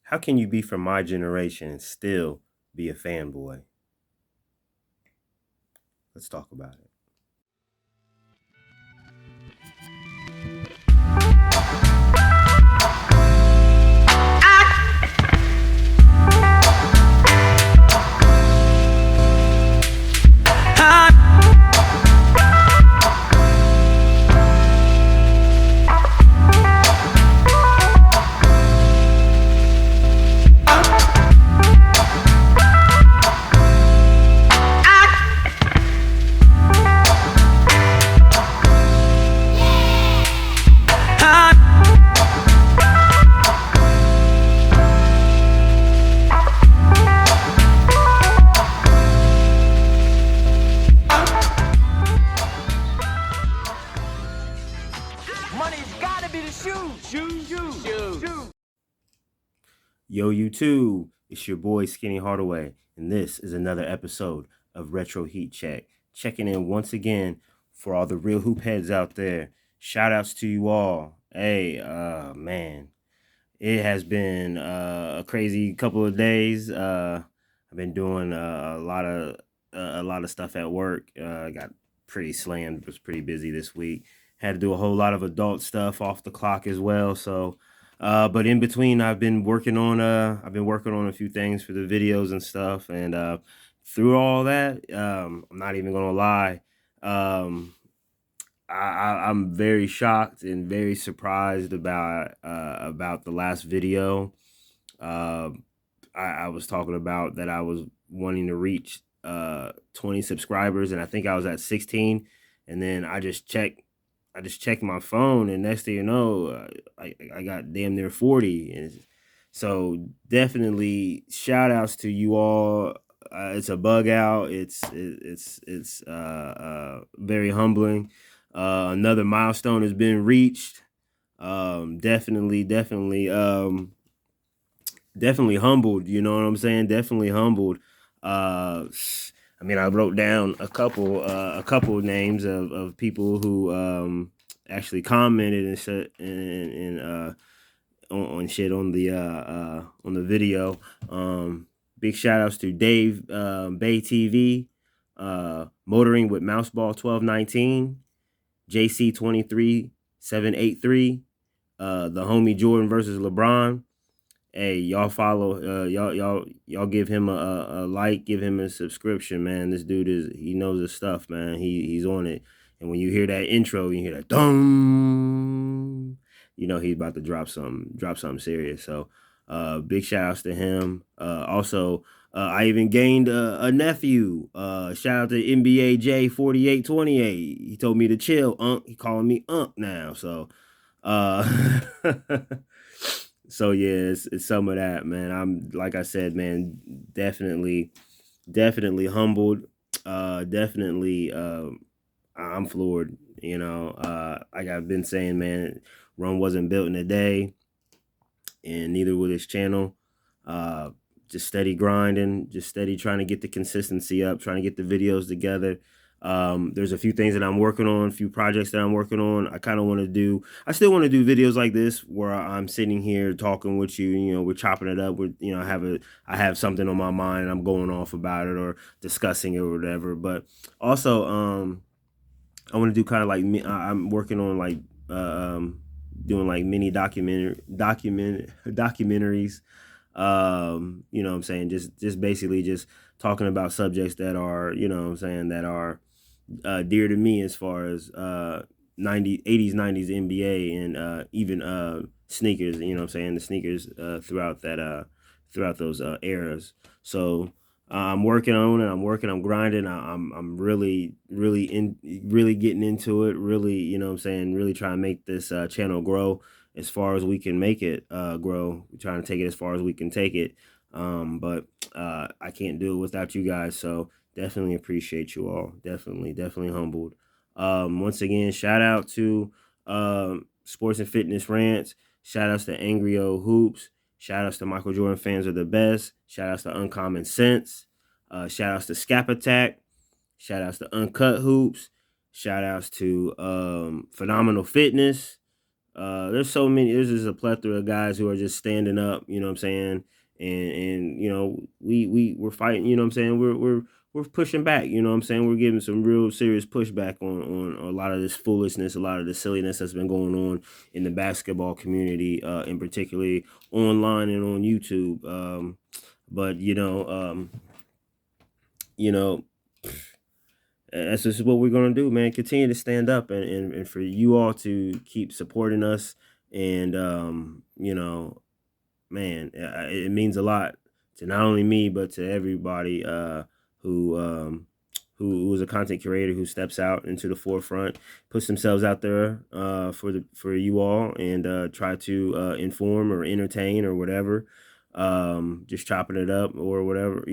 How can you be from my generation and still be a fanboy? Let's talk about it. Money's gotta be the shoes. Yo, you too. It's your boy Skinny Hardaway, and this is another episode of Retro Heat Check. Checking in once again for all the real hoop heads out there. Shout outs to you all. Hey, man, it has been a crazy couple of days. I've been doing a lot of stuff at work. Got pretty slammed. Was pretty busy this week. Had to do a whole lot of adult stuff off the clock as well. So, but in between, I've been working on a few things for the videos and stuff. And through all that, I'm not even gonna lie. I'm very shocked and very surprised about the last video. Uh, I was talking about that I was wanting to reach 20 subscribers, and I think I was at 16. And then I just checked my phone, and next thing you know, I got damn near 40. And so definitely shout outs to you all. It's a bug out. It's very humbling. Another milestone has been reached. Definitely humbled. You know what I'm saying? Definitely humbled. I mean, I wrote down a couple names of people who actually commented and said and on shit on the video. Big shout outs to Dave Bay TV, Motoring with Mouseball 1219, JC 23783, the homie Jordan versus LeBron. Hey, y'all follow, y'all give him a like, give him a subscription, man. This dude he knows his stuff, man. He's on it. And when you hear that intro, you hear that dum, you know he's about to drop something serious. So, big shout outs to him. Also, I even gained a nephew. Shout out to NBA J 4828. He told me to chill. He calling me now. So, uh, so yeah, it's some of that, man. I'm like I said, man, definitely humbled. Definitely, I'm floored. You know, like I've been saying, man, Rome wasn't built in a day, and neither will this channel. Just steady grinding, just steady trying to get the consistency up, trying to get the videos together. There's a few things that I'm working on, a few projects that I'm working on. I still want to do videos like this where I'm sitting here talking with you, you know, we're chopping it up. I have something on my mind and I'm going off about it or discussing it or whatever. But also, I want to do kind of like I'm working on like, doing like mini documentaries. You know what I'm saying? Just basically just talking about subjects that are, you know what I'm saying, that are dear to me as far as 80s, 90s NBA and even sneakers, you know what I'm saying, the sneakers throughout those eras. So I'm working on it. I'm grinding. I'm really getting into it. Really, you know what I'm saying, really trying to make this channel grow as far as we can make it grow. We're trying to take it as far as we can take it. But I can't do it without you guys. So definitely appreciate you all. Definitely humbled. Once again, shout out to Sports and Fitness Rants. Shout outs to Angry O Hoops. Shout outs to Michael Jordan Fans Are the Best. Shout outs to Uncommon Sense. Shout outs to Scap Attack. Shout outs to Uncut Hoops. Shout outs to Phenomenal Fitness. There's so many. There's just a plethora of guys who are just standing up. You know what I'm saying? And you know, we're fighting. You know what I'm saying? We're pushing back. You know what I'm saying? We're giving some real serious pushback on a lot of this foolishness, a lot of the silliness that's been going on in the basketball community, in particularly online and on YouTube. But you know, that's just what we're gonna do, man. Continue to stand up, and for you all to keep supporting us, and man, it means a lot to not only me but to everybody who who is a content creator who steps out into the forefront, puts themselves out there for you all, and try to inform or entertain or whatever, just chopping it up or whatever,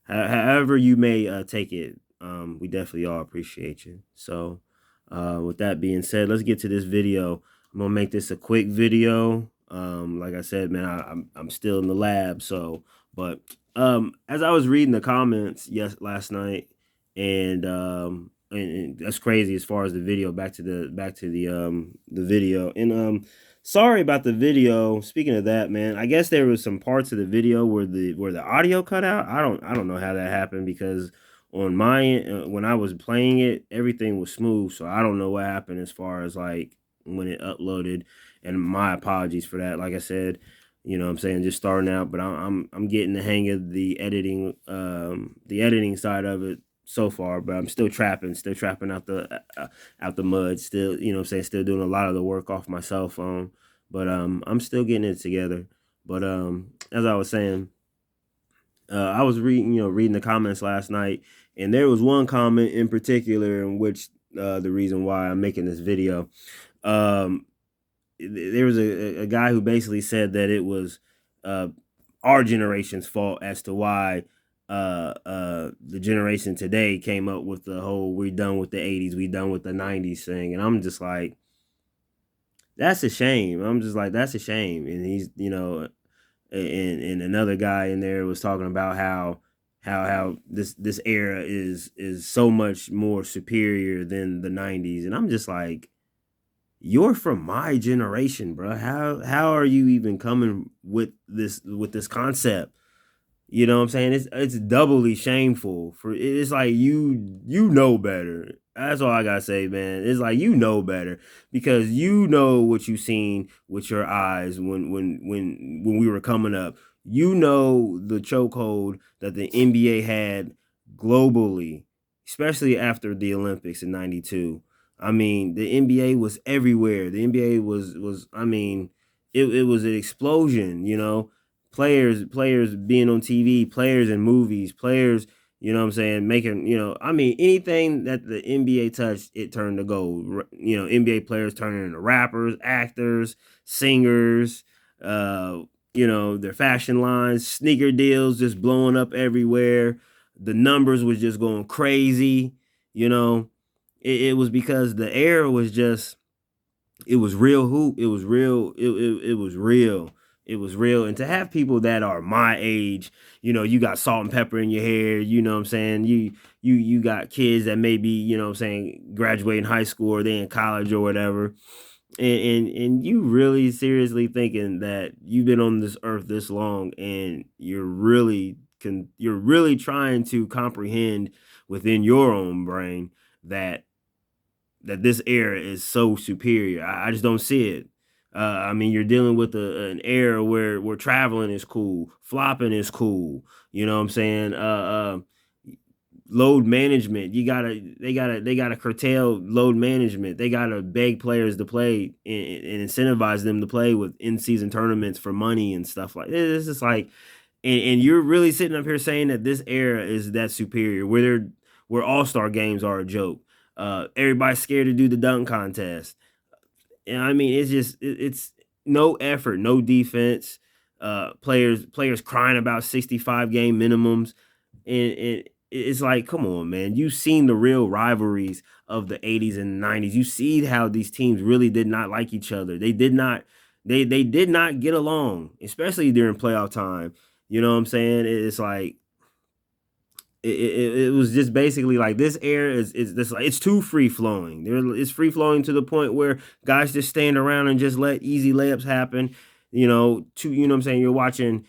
however you may take it. We definitely all appreciate you. So with that being said, let's get to this video. I'm gonna make this a quick video. Like I said, man, I'm still in the lab. So, but as I was reading the comments last night, and that's crazy as far as the video. Back to the video, and sorry about the video. Speaking of that, man, I guess there was some parts of the video where the audio cut out. I don't know how that happened, because on my end, when I was playing it, everything was smooth. So I don't know what happened as far as like when it uploaded. And my apologies for that. Like I said, I'm saying, just starting out, but I'm getting the hang of the editing side of it so far. But I'm still trapping out the mud. Still, I'm saying, still doing a lot of the work off my cell phone. But I'm still getting it together. But as I was saying, I was reading the comments last night, and there was one comment in particular in which the reason why I'm making this video. Um, there was a guy who basically said that it was uh, our generation's fault as to why the generation today came up with the whole "we're done with the '80s, we done with the '90s" thing, and I'm just like, that's a shame. I'm just like, that's a shame. And he's, and another guy in there was talking about how this era is so much more superior than the '90s, and I'm just like, you're from my generation, bro. How are you even coming with this concept? You know what I'm saying? It's doubly shameful. For it's like, you know better. That's all I gotta say, man. It's like, you know better, because you know what you seen with your eyes when we were coming up. You know the chokehold that the NBA had globally, especially after the Olympics in '92. I mean, the NBA was everywhere. The NBA was I mean, it was an explosion, players being on TV, players in movies, players, what I'm saying, making, I mean, anything that the NBA touched, it turned to gold. NBA players turning into rappers, actors, singers, their fashion lines, sneaker deals just blowing up everywhere. The numbers was just going crazy, you know. It was because the air was just, it was real hoop. It was real. It was real. It was real. And to have people that are my age, you got salt and pepper in your hair, you know what I'm saying? You got kids that maybe, what I'm saying, graduating high school or they in college or whatever. And you really seriously thinking that you've been on this earth this long, and you're really trying to comprehend within your own brain that this era is so superior. I just don't see it. I mean, you're dealing with an era where traveling is cool, flopping is cool. You know what I'm saying? Load management. They gotta curtail load management. They gotta beg players to play, and incentivize them to play with in-season tournaments for money and stuff like this. It's just like, and you're really sitting up here saying that this era is that superior, where all-star games are a joke. Everybody's scared to do the dunk contest. And I mean, it's just it's no effort, no defense. Players crying about 65 game minimums, and it's like, come on, man. You've seen the real rivalries of the '80s and '90s. You see how these teams really did not like each other. They did not. They did not get along, especially during playoff time. You know what I'm saying? It's like, it was just basically like this air is this like it's too free flowing. It's free flowing to the point where guys just stand around and just let easy layups happen. You know what I'm saying? You're watching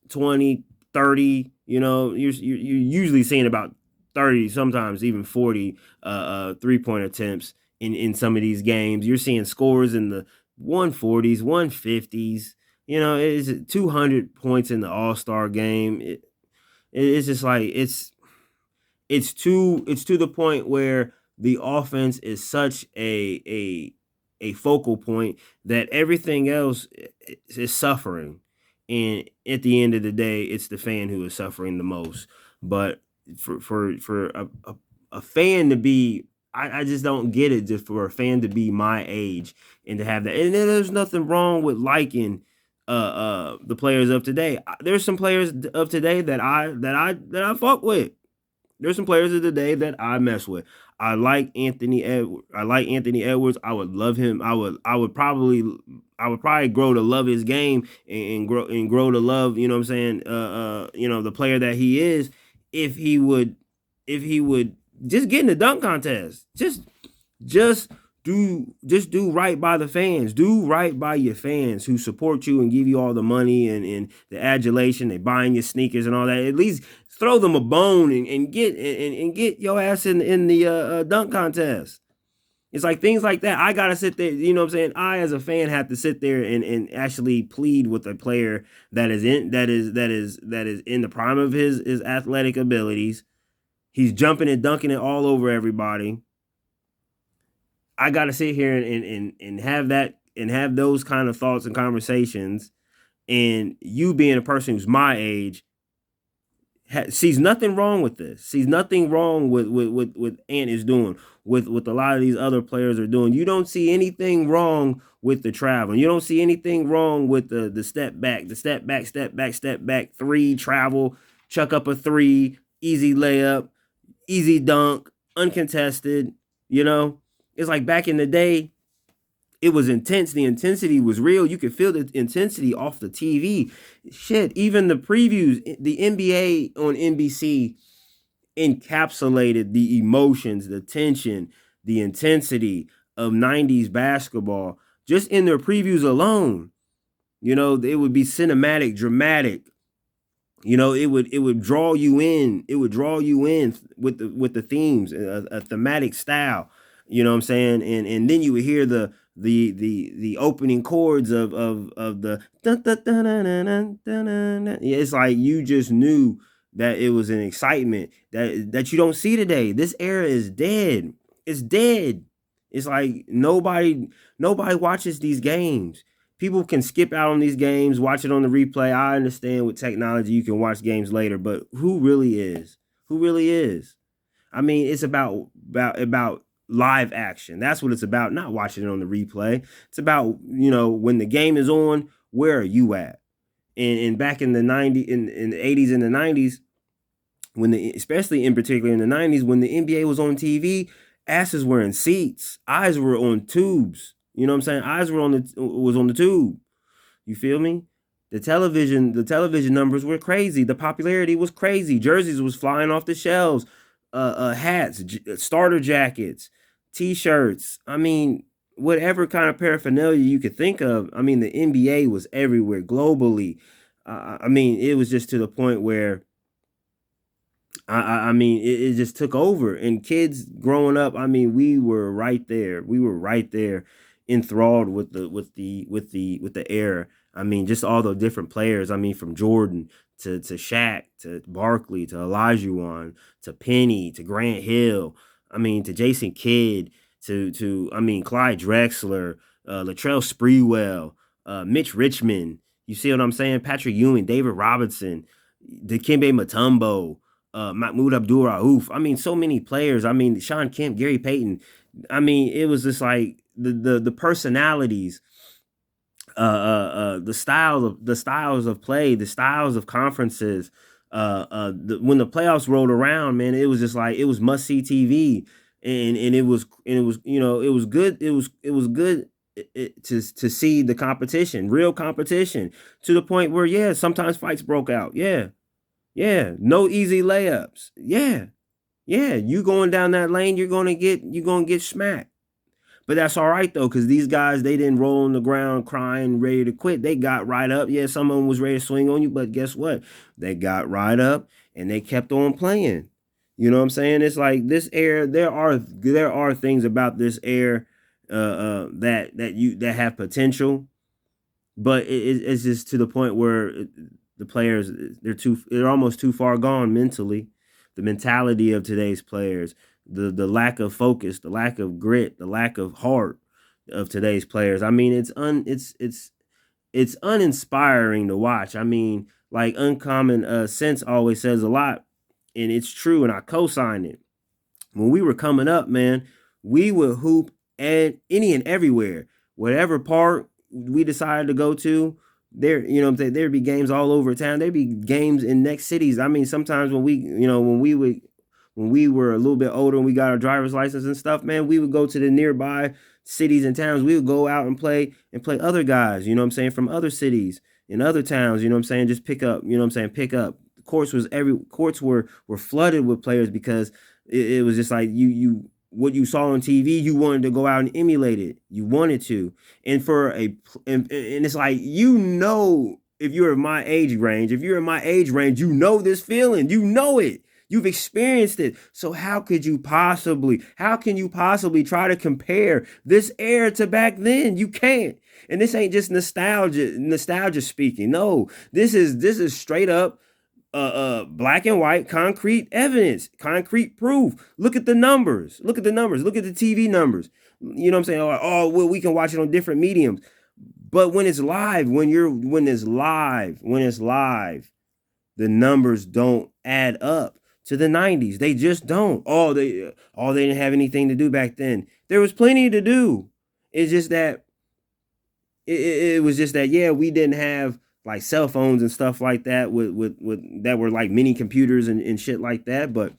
20, 30. You're usually seeing about 30, sometimes even 40 3-point attempts in some of these games. You're seeing scores in the 140s, 150s. It's 200 points in the All-Star game. It's just like it's to the point where the offense is such a focal point that everything else is suffering. And at the end of the day, it's the fan who is suffering the most. But for a fan to be, I just don't get it. Just for a fan to be my age and to have that, and then there's nothing wrong with liking the players of today. There's some players of today that I fuck with. There's some players of the day that I mess with. I like Anthony Edwards. I would love him. I would probably grow to love his game and grow to love, you know what I'm saying, the player that he is if he would just get in the dunk contest. Just do right by the fans. Do right by your fans who support you and give you all the money and the adulation. They buying your sneakers and all that. At least throw them a bone and get your ass in the dunk contest. It's like things like that. I gotta sit there, you know what I'm saying? I as a fan have to sit there and actually plead with a player that is in the prime of his athletic abilities. He's jumping and dunking it all over everybody. I got to sit here and have that and have those kind of thoughts and conversations. And you being a person who's my age sees nothing wrong with this. Sees nothing wrong with Ant is doing. With a lot of these other players are doing. You don't see anything wrong with the travel. You don't see anything wrong with the step back, step back, three travel, chuck up a three, easy layup, easy dunk, uncontested. You know, it's like back in the day, it was intense. The intensity was real. You could feel the intensity off the TV. Shit, even the previews, the NBA on NBC encapsulated the emotions, the tension, the intensity of 90s basketball just in their previews alone. It would be cinematic, dramatic. It would draw you in. It would draw you in with the themes, a thematic style. You know what I'm saying? And then you would hear the opening chords of the dun, dun, dun, dun, dun, dun, dun, dun, dun. Yeah, it's like you just knew that it was an excitement that you don't see today. This era is dead. It's dead. It's like nobody watches these games. People can skip out on these games, watch it on the replay. I understand with technology you can watch games later, but who really is? Who really is? I mean, it's about live action. That's what it's about, not watching it on the replay. It's about, when the game is on, where are you at? And back in the 90s, in the 80s and the 90s, especially in particular in the 90s, when the NBA was on TV, asses were in seats, eyes were on tubes. You know what I'm saying? Eyes were on the tube. You feel me? The television numbers were crazy. The popularity was crazy. Jerseys was flying off the shelves. Hats, starter jackets, t-shirts. I mean, whatever kind of paraphernalia you could think of. I mean, the NBA was everywhere globally. I mean, it was just to the point where I mean, it just took over. And kids growing up, I mean, we were right there. We were right there, enthralled with the era. I mean, just all the different players. I mean, from Jordan to Shaq to Barkley to Olajuwon to Penny to Grant Hill. I mean, to Jason Kidd to I mean Clyde Drexler, Latrell Sprewell, Mitch Richmond. You see what I'm saying? Patrick Ewing, David Robinson, Dikembe Mutombo, Mahmoud Abdul Rauf. I mean, so many players. I mean, Sean Kemp, Gary Payton. I mean, it was just like the personalities, the styles of play, the styles of conferences. When the playoffs rolled around, man, it was just like it was must see TV, and it was it was good. It was good to see the competition, real competition, to the point where yeah, sometimes fights broke out. Yeah, Yeah, no easy layups. Yeah, yeah. You going down that lane, you're gonna get smacked. But that's all right though, because these guys, they didn't roll on the ground crying, ready to quit. They got right up. Yeah, some of them was ready to swing on you, but guess what? They got right up and they kept on playing. You know what I'm saying? It's like this air. There are things about this air that have potential, but it's just to the point where the players, they're almost too far gone mentally. The mentality of today's players, the lack of focus, the lack of grit, the lack of heart of today's players. I mean, it's uninspiring to watch. I mean, like Uncommon Sense always says a lot, and it's true, and I co-sign it. When we were coming up, man, we would hoop at any and everywhere. Whatever park we decided to go to, there, you know what I'm saying, there'd be games all over town. There'd be games in next cities. I mean, sometimes when we were a little bit older and we got our driver's license and stuff, man, we would go to the nearby cities and towns. We would go out and play other guys, you know what I'm saying, from other cities and other towns, you know what I'm saying, just pick up, you know what I'm saying, pick up. Courts were flooded with players because it was just like you what you saw on TV, you wanted to go out and emulate it. You wanted to. And and it's like, if you're in my age range, you know this feeling. You know it. You've experienced it. So how can you possibly try to compare this era to back then? You can't. And this ain't just nostalgia speaking. No, this is straight up black and white concrete evidence, concrete proof. Look at the numbers. Look at the numbers. Look at the TV numbers. You know what I'm saying? Oh, well, we can watch it on different mediums. But when it's live, when it's live, the numbers don't add up to the 90s. They just don't. They didn't have anything to do back then. There was plenty to do. It's just that it was just that, yeah, we didn't have like cell phones and stuff like that with that were like mini computers and shit like that. But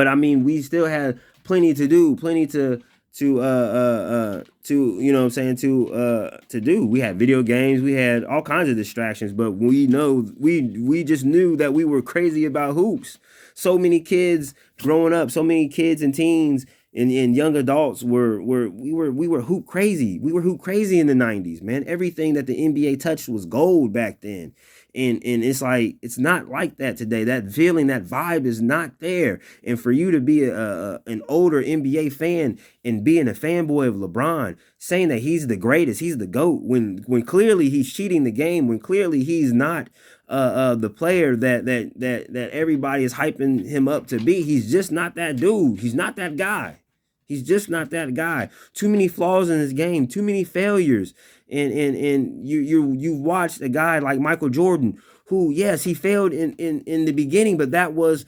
I mean, we still had plenty to do, plenty to you know what I'm saying, to do. We had video games, we had all kinds of distractions, but we just knew that we were crazy about hoops. So many kids growing up, so many kids and teens and young adults we were hoop crazy. We were hoop crazy in the 90s, man. Everything that the NBA touched was gold back then. And it's like, it's not like that today. That feeling, that vibe is not there. And for you to be an older NBA fan and being a fanboy of LeBron, saying that he's the greatest, he's the GOAT, when clearly he's cheating the game, when clearly he's not the player that everybody is hyping him up to be. He's just not that dude. He's not that guy. He's just not that guy. Too many flaws in his game, too many failures. And you watched a guy like Michael Jordan, who, yes, he failed in the beginning, but that was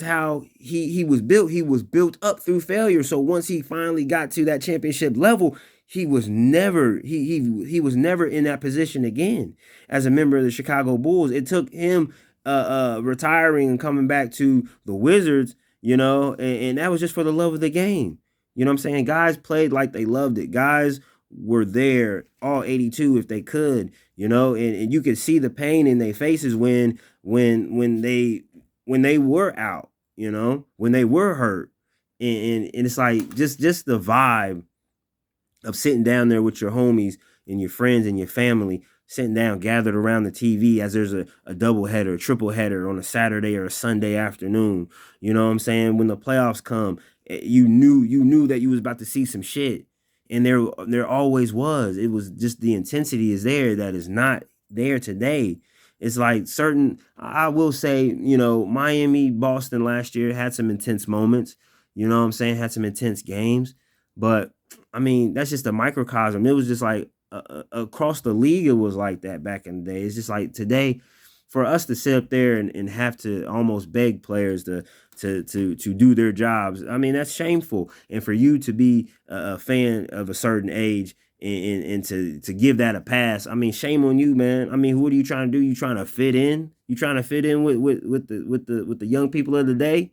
how he was built. He was built up through failure. So once he finally got to that championship level, he was never in that position again as a member of the Chicago Bulls. It took him retiring and coming back to the Wizards, and that was just for the love of the game. You know what I'm saying? Guys played like they loved it. Guys were there all 82 if they could, and you could see the pain in their faces when they were out, when they were hurt. And it's like just the vibe of sitting down there with your homies and your friends and your family, sitting down gathered around the TV as there's a double header, a triple header on a Saturday or a Sunday afternoon. You know what I'm saying? When the playoffs come, you knew that you was about to see some shit. And there always was. It was just the intensity is there that is not there today. It's like I will say, Miami, Boston last year had some intense moments. You know what I'm saying? Had some intense games. But I mean, that's just a microcosm. It was just like across the league, it was like that back in the day. It's just like today, for us to sit up there and have to almost beg players to do their jobs. I mean, that's shameful. And for you to be a fan of a certain age and to give that a pass, I mean, shame on you, man. I mean, what are you trying to do? You trying to fit in? You trying to fit in with the young people of the day?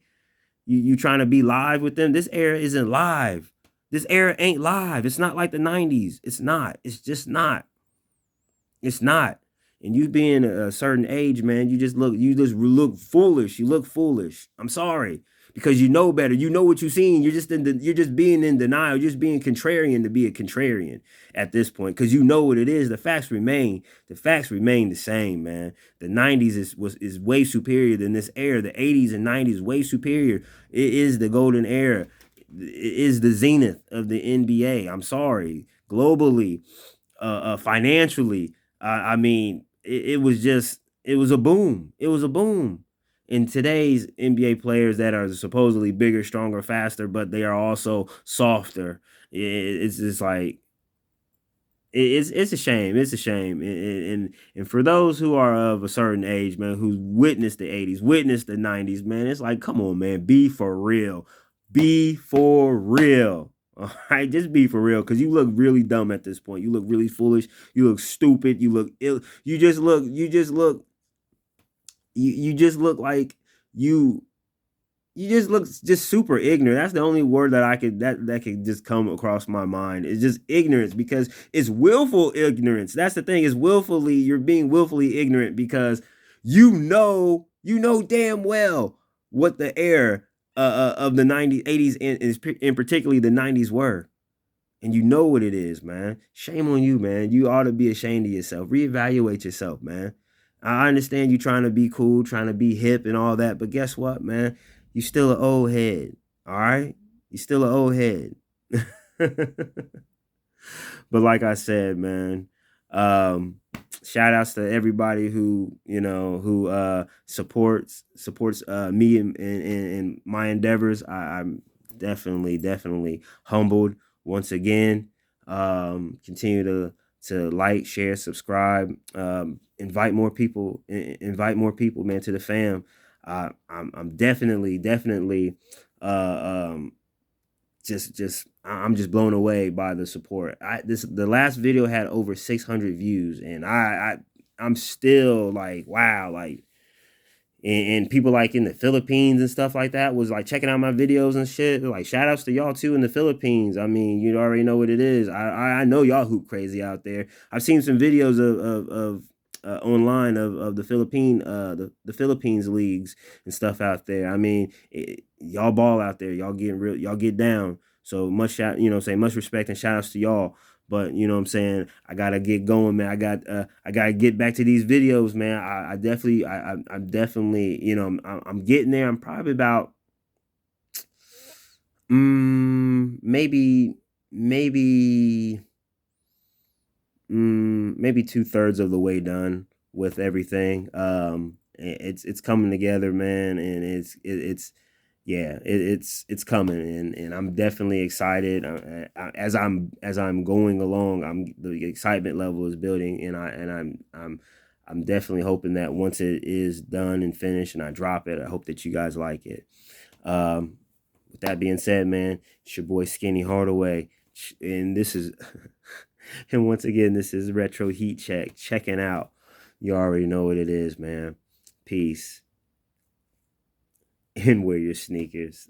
You trying to be live with them? This era isn't live. This era ain't live. It's not like the 90s. It's not. It's just not. It's not. And you being a certain age, man, you just look foolish. You look foolish. I'm sorry, because you know better. You know what you've seen. You're just being in denial. You're just being contrarian to be a contrarian at this point, because you know what it is. The facts remain. The facts remain the same, man. The '90s is way superior than this era. The '80s and '90s way superior. It is the golden era. It is the zenith of the NBA. I'm sorry. Globally, financially, I mean, it was just it was a boom. It was a boom. In today's NBA players that are supposedly bigger, stronger, faster, but they are also softer. It's just like it's a shame. It's a shame. And for those who are of a certain age, man, who witnessed the '80s, witnessed the '90s, man, it's like, come on, man, be for real. Be for real. All right, just be for real, because you look really dumb at this point. You look really foolish. You look stupid. You look ill. You just look like you you just look just super ignorant. That's the only word that I could that could just come across my mind. It's just ignorance, because it's willful ignorance. That's the thing. Is willfully you're being willfully ignorant, because you know damn well what the air of the '90s, '80s, and particularly the '90s were, and you know what it is, man. Shame on you, man. You ought to be ashamed of yourself. Reevaluate yourself, man. I understand you trying to be cool, trying to be hip and all that, but guess what, man? You still an old head. All right? You still an old head. But like I said, man, um, shout outs to everybody who, who supports me and my endeavors. I'm definitely humbled once again. Continue to like, share, subscribe, invite more people, man, to the fam. I'm definitely uh, um, I'm just blown away by the support. The last video had over 600 views, and I'm still like, wow, like, and people like in the Philippines and stuff like that was like checking out my videos and shit. Like, shout outs to y'all too in the Philippines. I mean, you already know what it is. I know y'all hoop crazy out there. I've seen some videos of online of the Philippines leagues and stuff out there. I mean, y'all ball out there. Y'all getting real. Y'all get down. So much much respect and shout outs to y'all. But you know what I'm saying, I gotta get going, man. I gotta get back to these videos, man. I'm definitely, I'm getting there. I'm probably about maybe maybe maybe 2/3 of the way done with everything. It's coming together, man, and it's yeah, it's coming, and I'm definitely excited. As I'm going along, the excitement level is building, and I'm definitely hoping that once it is done and finished and I drop it, I hope that you guys like it. Um, with that being said, man, it's your boy Skinny Hardaway, and this is and once again, this is Retro Heat Check checking out. You already know what it is, man. Peace. And wear your sneakers.